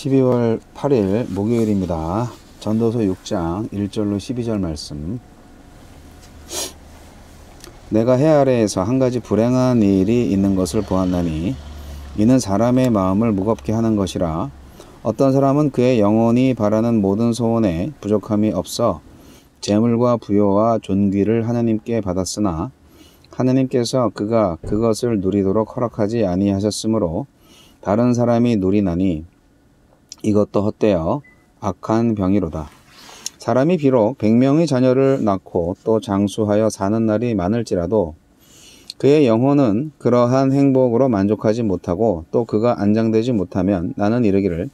12월 8일 목요일입니다. 전도서 6장 1절로 12절 말씀. 내가 해 아래에서 한 가지 불행한 일이 있는 것을 보았나니 이는 사람의 마음을 무겁게 하는 것이라. 어떤 사람은 그의 영혼이 바라는 모든 소원에 부족함이 없어 재물과 부요와 존귀를 하나님께 받았으나 하나님께서 그가 그것을 누리도록 허락하지 아니하셨으므로 다른 사람이 누리나니 이것도 헛되어 악한 병이로다. 사람이 비록 100명의 자녀를 낳고 또 장수하여 사는 날이 많을지라도 그의 영혼은 그러한 행복으로 만족하지 못하고 또 그가 안정되지 못하면 나는 이르기를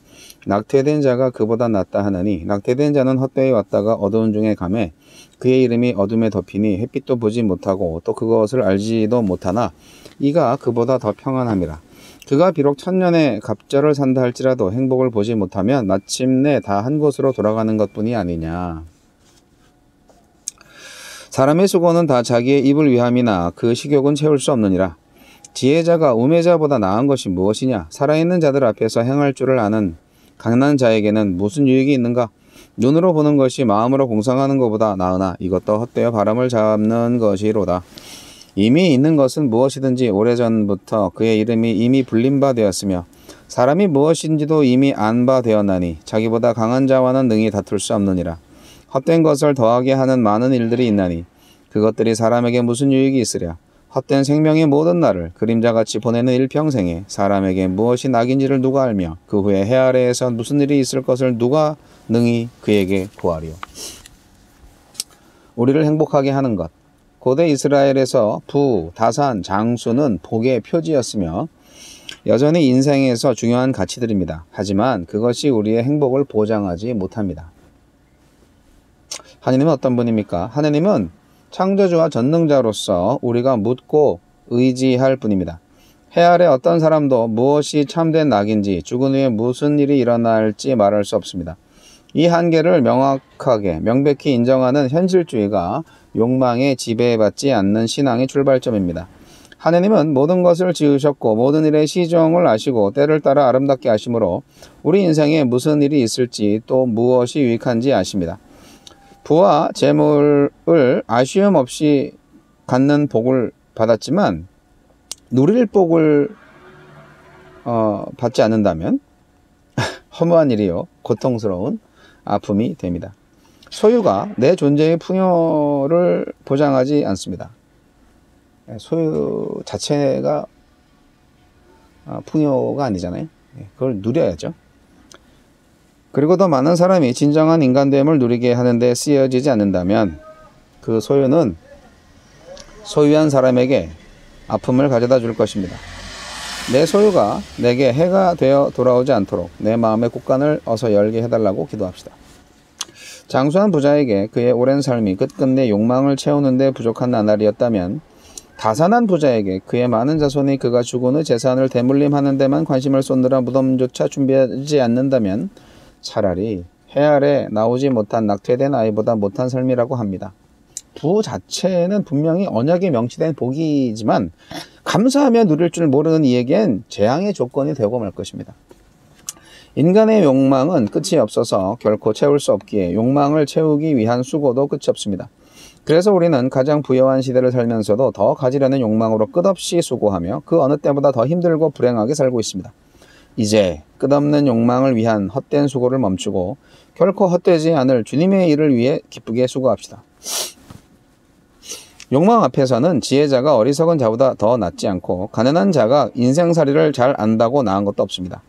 낙태된 자가 그보다 낫다 하느니 낙태된 자는 헛되이 왔다가 어두운 중에 가매 그의 이름이 어둠에 덮이니 햇빛도 보지 못하고 또 그것을 알지도 못하나 이가 그보다 더 평안함이라. 그가 비록 1000년의 갑절을 산다 할지라도 행복을 보지 못하면 마침내 다 한 곳으로 돌아가는 것뿐이 아니냐. 사람의 수고는 다 자기의 입을 위함이나 그 식욕은 채울 수 없느니라. 지혜자가 우매자보다 나은 것이 무엇이냐. 살아있는 자들 앞에서 행할 줄을 아는 강난 자에게는 무슨 유익이 있는가. 눈으로 보는 것이 마음으로 공상하는 것보다 나으나 이것도 헛되어 바람을 잡는 것이로다. 이미 있는 것은 무엇이든지 오래전부터 그의 이름이 이미 불린 바 되었으며 사람이 무엇인지도 이미 안 바 되었나니 자기보다 강한 자와는 능히 다툴 수 없느니라. 헛된 것을 더하게 하는 많은 일들이 있나니 그것들이 사람에게 무슨 유익이 있으랴. 헛된 생명의 모든 날을 그림자같이 보내는 일평생에 사람에게 무엇이 낙인지를 누가 알며 그 후에 해 아래에서 무슨 일이 있을 것을 누가 능히 그에게 고하리요. 우리를 행복하게 하는 것. 고대 이스라엘에서 부, 다산, 장수는 복의 표지였으며 여전히 인생에서 중요한 가치들입니다. 하지만 그것이 우리의 행복을 보장하지 못합니다. 하느님은 어떤 분입니까? 하느님은 창조주와 전능자로서 우리가 묻고 의지할 분입니다. 해 아래 어떤 사람도 무엇이 참된 낙인지 죽은 후에 무슨 일이 일어날지 말할 수 없습니다. 이 한계를 명백히 인정하는 현실주의가 욕망에 지배받지 않는 신앙의 출발점입니다. 하느님은 모든 것을 지으셨고 모든 일의 시정을 아시고 때를 따라 아름답게 하심으로 우리 인생에 무슨 일이 있을지 또 무엇이 유익한지 아십니다. 부와 재물을 아쉬움 없이 갖는 복을 받았지만 누릴 복을 받지 않는다면 허무한 일이요 고통스러운 아픔이 됩니다. 소유가 내 존재의 풍요를 보장하지 않습니다. 소유 자체가 풍요가 아니잖아요. 그걸 누려야죠. 그리고 더 많은 사람이 진정한 인간됨을 누리게 하는데 쓰여지지 않는다면 그 소유는 소유한 사람에게 아픔을 가져다 줄 것입니다. 내 소유가 내게 해가 되어 돌아오지 않도록 내 마음의 곳간을 어서 열게 해달라고 기도합시다. 장수한 부자에게 그의 오랜 삶이 끝끝내 욕망을 채우는 데 부족한 나날이었다면 다산한 부자에게 그의 많은 자손이 그가 죽은 후 재산을 대물림하는 데만 관심을 쏟느라 무덤조차 준비하지 않는다면 차라리 해 아래 나오지 못한 낙태된 아이보다 못한 삶이라고 합니다. 부 자체는 분명히 언약에 명시된 복이지만 감사하며 누릴 줄 모르는 이에겐 재앙의 조건이 되고 말 것입니다. 인간의 욕망은 끝이 없어서 결코 채울 수 없기에 욕망을 채우기 위한 수고도 끝이 없습니다. 그래서 우리는 가장 부유한 시대를 살면서도 더 가지려는 욕망으로 끝없이 수고하며 그 어느 때보다 더 힘들고 불행하게 살고 있습니다. 이제 끝없는 욕망을 위한 헛된 수고를 멈추고 결코 헛되지 않을 주님의 일을 위해 기쁘게 수고합시다. 욕망 앞에서는 지혜자가 어리석은 자보다 더 낫지 않고 가난한 자가 인생살이를 잘 안다고 나은 것도 없습니다.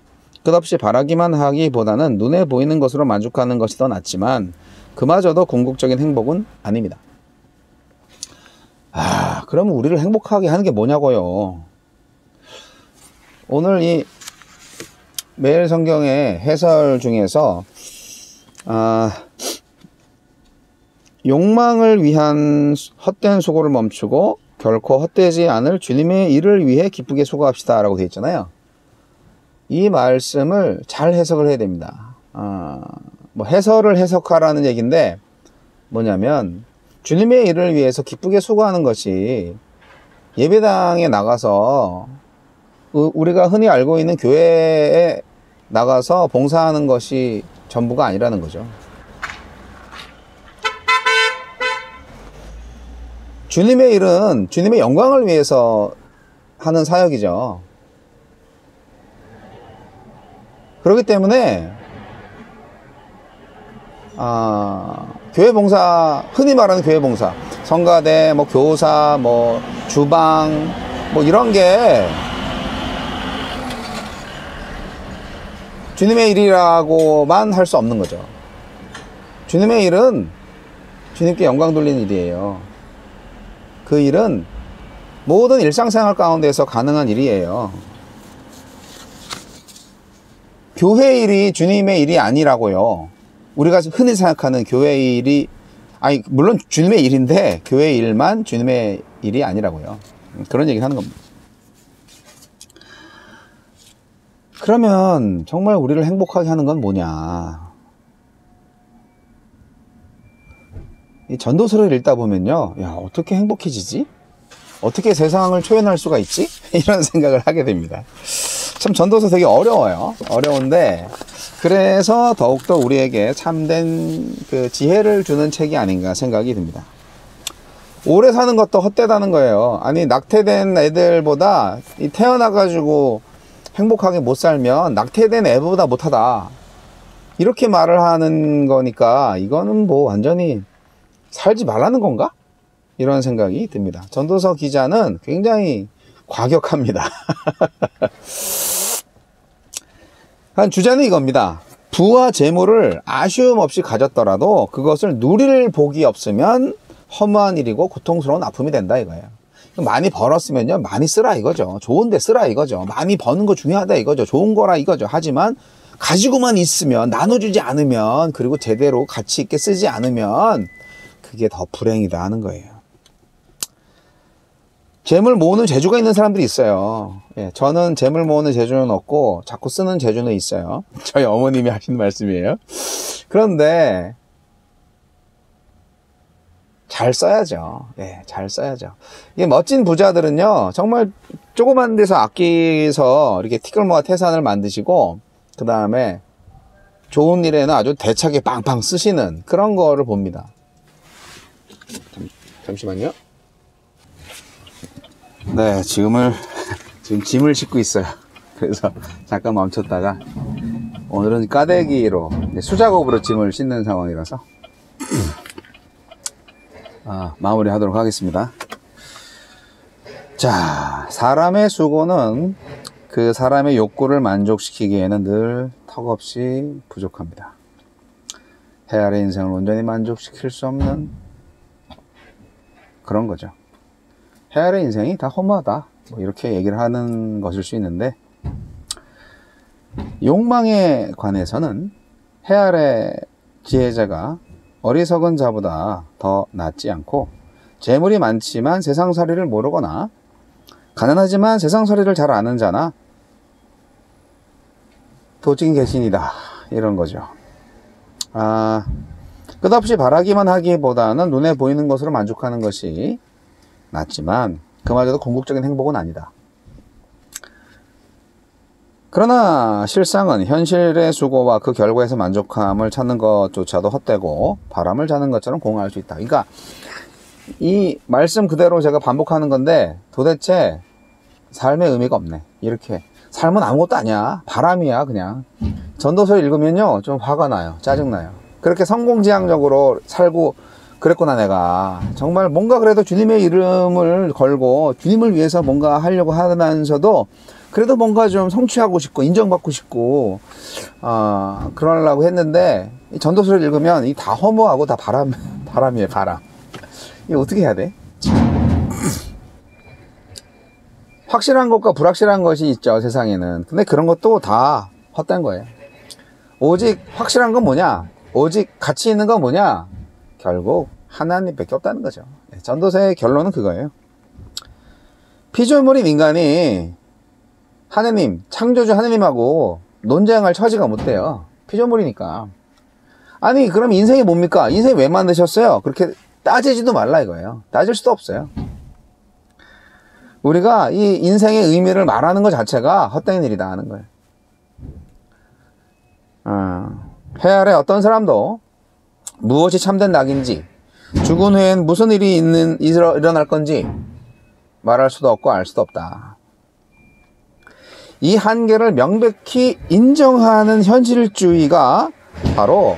끝없이 바라기만 하기보다는 눈에 보이는 것으로 만족하는 것이 더 낫지만 그마저도 궁극적인 행복은 아닙니다. 그러면 우리를 행복하게 하는 게 뭐냐고요. 오늘 이 매일 성경의 해설 중에서 욕망을 위한 헛된 수고를 멈추고 결코 헛되지 않을 주님의 일을 위해 기쁘게 수고합시다 라고 되어 있잖아요. 이 말씀을 잘 해석을 해야 됩니다. 해설을 해석하라는 얘기인데 뭐냐면 주님의 일을 위해서 기쁘게 수고하는 것이 예배당에 나가서 우리가 흔히 알고 있는 교회에 나가서 봉사하는 것이 전부가 아니라는 거죠. 주님의 일은 주님의 영광을 위해서 하는 사역이죠. 그렇기 때문에 교회 봉사, 흔히 말하는 교회 봉사, 성가대, 뭐 교사, 뭐 주방, 뭐 이런 게 주님의 일이라고만 할 수 없는 거죠. 주님의 일은 주님께 영광 돌리는 일이에요. 그 일은 모든 일상생활 가운데서 가능한 일이에요. 교회 일이 주님의 일이 아니라고요. 우리가 흔히 생각하는 교회 일이, 아니 물론 주님의 일인데 교회 일만 주님의 일이 아니라고요. 그런 얘기를 하는 겁니다. 그러면 정말 우리를 행복하게 하는 건 뭐냐? 이 전도서를 읽다 보면요, 야, 어떻게 행복해지지? 어떻게 세상을 초연할 수가 있지? 이런 생각을 하게 됩니다. 참 전도서 되게 어려워요. 어려운데 그래서 더욱더 우리에게 참된 그 지혜를 주는 책이 아닌가 생각이 듭니다. 오래 사는 것도 헛되다는 거예요. 아니 낙태된 애들보다 태어나가지고 행복하게 못 살면 낙태된 애보다 못하다, 이렇게 말을 하는 거니까 이거는 뭐 완전히 살지 말라는 건가? 이런 생각이 듭니다. 전도서 기자는 굉장히 과격합니다. 한 주제는 이겁니다. 부와 재물을 아쉬움 없이 가졌더라도 그것을 누릴 복이 없으면 허무한 일이고 고통스러운 아픔이 된다 이거예요. 많이 벌었으면요, 많이 쓰라 이거죠. 좋은데 쓰라 이거죠. 많이 버는 거 중요하다 이거죠. 좋은 거라 이거죠. 하지만 가지고만 있으면, 나눠주지 않으면, 그리고 제대로 가치 있게 쓰지 않으면 그게 더 불행이다 하는 거예요. 재물 모으는 재주가 있는 사람들이 있어요. 예, 저는 재물 모으는 재주는 없고 자꾸 쓰는 재주는 있어요. 저희 어머님이 하시는 말씀이에요. 그런데 잘 써야죠. 예, 잘 써야죠. 이게 멋진 부자들은요, 정말 조그만 데서 아끼서 이렇게 티끌모아 태산을 만드시고, 그 다음에 좋은 일에는 아주 대차게 빵빵 쓰시는 그런 거를 봅니다. 잠시만요. 네, 지금 짐을 싣고 있어요. 그래서 잠깐 멈췄다가, 오늘은 까대기로, 수작업으로 짐을 싣는 상황이라서 마무리 하도록 하겠습니다. 자, 사람의 수고는 그 사람의 욕구를 만족시키기에는 늘 턱없이 부족합니다. 해 아래 인생을 온전히 만족시킬 수 없는 그런 거죠. 해 아래 인생이 다 허무하다, 뭐 이렇게 얘기를 하는 것일 수 있는데, 욕망에 관해서는 해 아래 지혜자가 어리석은 자보다 더 낫지 않고, 재물이 많지만 세상살이를 모르거나 가난하지만 세상살이를 잘 아는 자나 도찐 개신이다, 이런 거죠. 끝없이 바라기만 하기보다는 눈에 보이는 것으로 만족하는 것이 낫지만 그마저도 궁극적인 행복은 아니다. 그러나 실상은 현실의 수고와 그 결과에서 만족함을 찾는 것조차도 헛되고 바람을 자는 것처럼 공허할 수 있다. 그러니까 이 말씀 그대로 제가 반복하는 건데, 도대체 삶의 의미가 없네. 이렇게 삶은 아무것도 아니야, 바람이야 그냥. 전도서를 읽으면요, 좀 화가 나요. 짜증나요. 그렇게 성공지향적으로 살고 그랬구나 내가. 정말 뭔가 그래도 주님의 이름을 걸고 주님을 위해서 뭔가 하려고 하면서도 그래도 뭔가 좀 성취하고 싶고 인정받고 싶고 그러려고 했는데, 이 전도서를 읽으면 이 다 허무하고 다 바람이에요. 바람. 이거 어떻게 해야 돼? 확실한 것과 불확실한 것이 있죠, 세상에는. 근데 그런 것도 다 헛된 거예요. 오직 확실한 건 뭐냐? 오직 가치 있는 건 뭐냐? 결국 하나님밖에 없다는 거죠. 전도서의 결론은 그거예요. 피조물인 인간이 하느님, 창조주 하느님하고 논쟁할 처지가 못 돼요. 피조물이니까. 아니 그럼 인생이 뭡니까? 인생이 왜 만드셨어요? 그렇게 따지지도 말라 이거예요. 따질 수도 없어요. 우리가 이 인생의 의미를 말하는 것 자체가 헛된 일이다 하는 거예요. 해 아래 어떤 사람도 무엇이 참된 낙인지, 죽은 후엔 무슨 일이 일어날 건지 말할 수도 없고 알 수도 없다. 이 한계를 명백히 인정하는 현실주의가 바로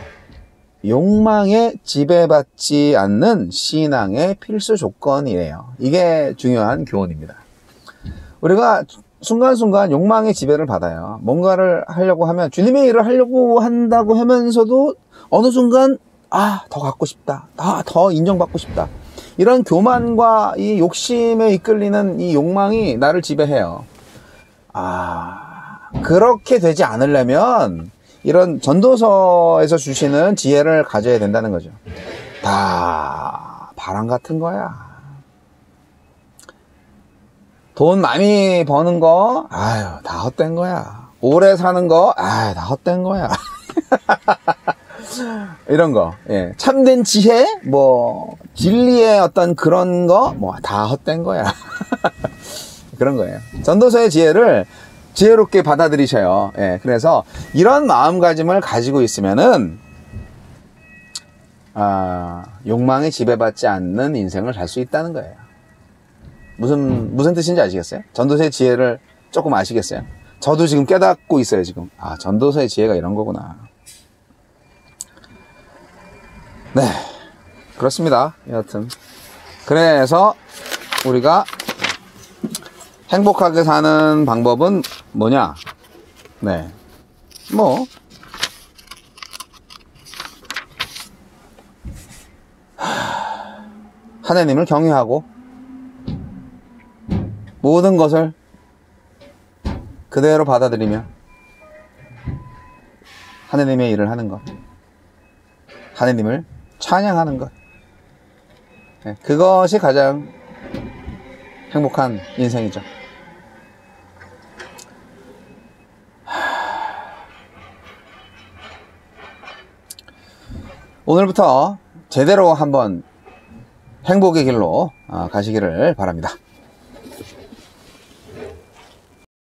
욕망에 지배받지 않는 신앙의 필수 조건이에요. 이게 중요한 교훈입니다. 우리가 순간순간 욕망의 지배를 받아요. 뭔가를 하려고 하면, 주님의 일을 하려고 한다고 하면서도 어느 순간 더 갖고 싶다, 더 인정받고 싶다, 이런 교만과 이 욕심에 이끌리는 이 욕망이 나를 지배해요. 그렇게 되지 않으려면 이런 전도서에서 주시는 지혜를 가져야 된다는 거죠. 다 바람 같은 거야. 돈 많이 버는 거, 다 헛된 거야. 오래 사는 거, 다 헛된 거야. 이런 거, 예. 참된 지혜, 진리의 어떤 그런 거, 다 헛된 거야. 그런 거예요. 전도서의 지혜를 지혜롭게 받아들이셔요. 예. 그래서 이런 마음가짐을 가지고 있으면은, 욕망에 지배받지 않는 인생을 살 수 있다는 거예요. 무슨 뜻인지 아시겠어요? 전도서의 지혜를 조금 아시겠어요? 저도 지금 깨닫고 있어요, 지금. 전도서의 지혜가 이런 거구나. 네. 그렇습니다. 여하튼. 그래서 우리가 행복하게 사는 방법은 뭐냐? 네. 하나님을 경외하고 모든 것을 그대로 받아들이며 하나님의 일을 하는 것, 하나님을 찬양하는 것, 그것이 가장 행복한 인생이죠. 오늘부터 제대로 한번 행복의 길로 가시기를 바랍니다.